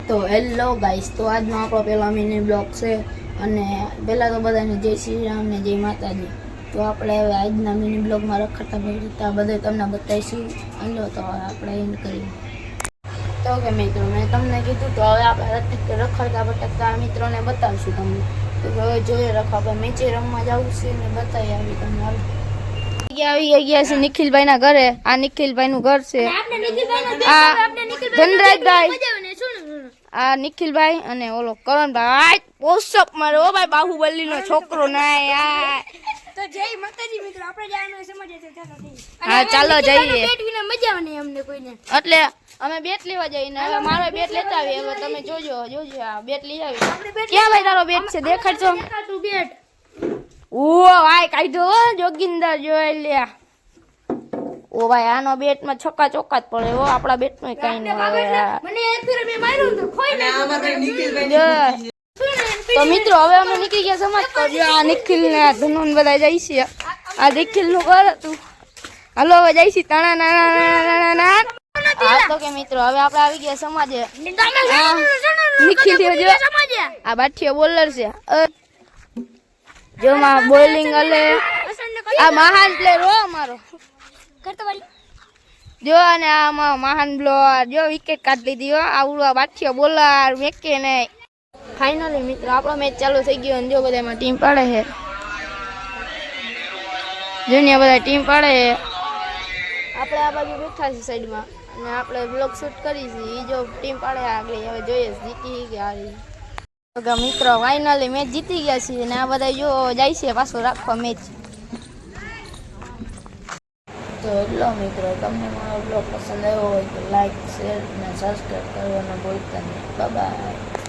તો hello guys, તો આજનો આપણો પહેલો મિની બ્લોગ છે અને પહેલાં તો બધાને જય શ્રી રામ ને જય માતાજી. તો આપણે હવે આજના મિની બ્લોગમાં રખડતા ફેરતા બધું તમને બતાવીશું. હાલો તો આપણે એન્ડ કરીએ. તો કે મિત્રો, મેં તમને કીધું તો હવે આપણે રખડતા ભટકતા મિત્રોને બતાવીશું તમને. તો હવે જોઈએ રખવા આપણે મેચે રમવા જવું છે ને બતાવી આવી તમને. આવી ગયા છે નિખિલભાઈ ના ઘરે. આ નિખિલભાઈ નું ઘર છે. આ ધનરાજભાઈ, આ નિખિલભાઈ અને ઓલો કરણભાઈ પોષક મારે. ઓ ભાઈ બાહુબલી નો છોકરો ના. તો જય માતાજી મિત્રો, આપણે જવાનું સમાજે છે. હા ચાલો જઈએ. બેટ વિના મજા આવે નહીં અમને કોઈને. એટલે અમે બેટ લેવા જઈએ ને હવે મારો બેટ લેતા આવીએ. હવે તમે જોજો આ બેટ લઈ આવી. ક્યાં ભાઈ તારો બેટ છે? દેખાડજો. બેટ ઓ ભાઈ કાઢ્યો જોગિંદર જોઈ લે. ઓ ભાઈ આનો બેટ માં છક્કા ચોક્કા જ પડે. ઓ આપડા બેટ નો કઈ નહીં આવે. મને એક ફેર મે માર્યો તો ખોઈ નાખ્યો. તો મિત્રો હવે અમે નીકળી ગયા સમાજ પર. આ નિખિલ ને ધનુન બધા જાય છે. આ નિખિલ નું ઘર હતું. હાલો હવે જાય છે તાણા ના. હા તો કે મિત્રો હવે આપણે આવી ગયા સમાજે. નિખિલ જો આ બાઠિયો બોલર છે. જો માં બોલિંગ અલે આ મહાન પ્લેયર હો અમારો. કરતો વાળી જો અને આમાં મહાન બ્લોર જો વિકેટ કાઢી લીધી હો. આવડું બાઠિયો બોલર મેકે ને. ફાઇનલી મિત્રો આપણો મેચ ચાલુ થઈ ગયો અને જો બધામાં ટીમ પાડે છે. જુનિયા બધા ટીમ પાડે છે. આપણે આ બાજુ બેઠા છીએ સાઈડમાં અને આપણે બ્લોગ શૂટ કરી છે. એ જો ટીમ પાડે આગળ. હવે જોઈએ જીતી કે હારી. તો મિત્રો ફાઇનલી મેચ જીતી ગયા છીએ અને આ બધા જો જાય છે પાછો રાખવા મેચ. તો એટલો મિત્રો, તમને મારો બ્લોગ પસંદ આવ્યો હોય તો લાઈક, શેર અને સબસ્ક્રાઈબ કરવાનું ભૂલતા નહીં. Bye bye.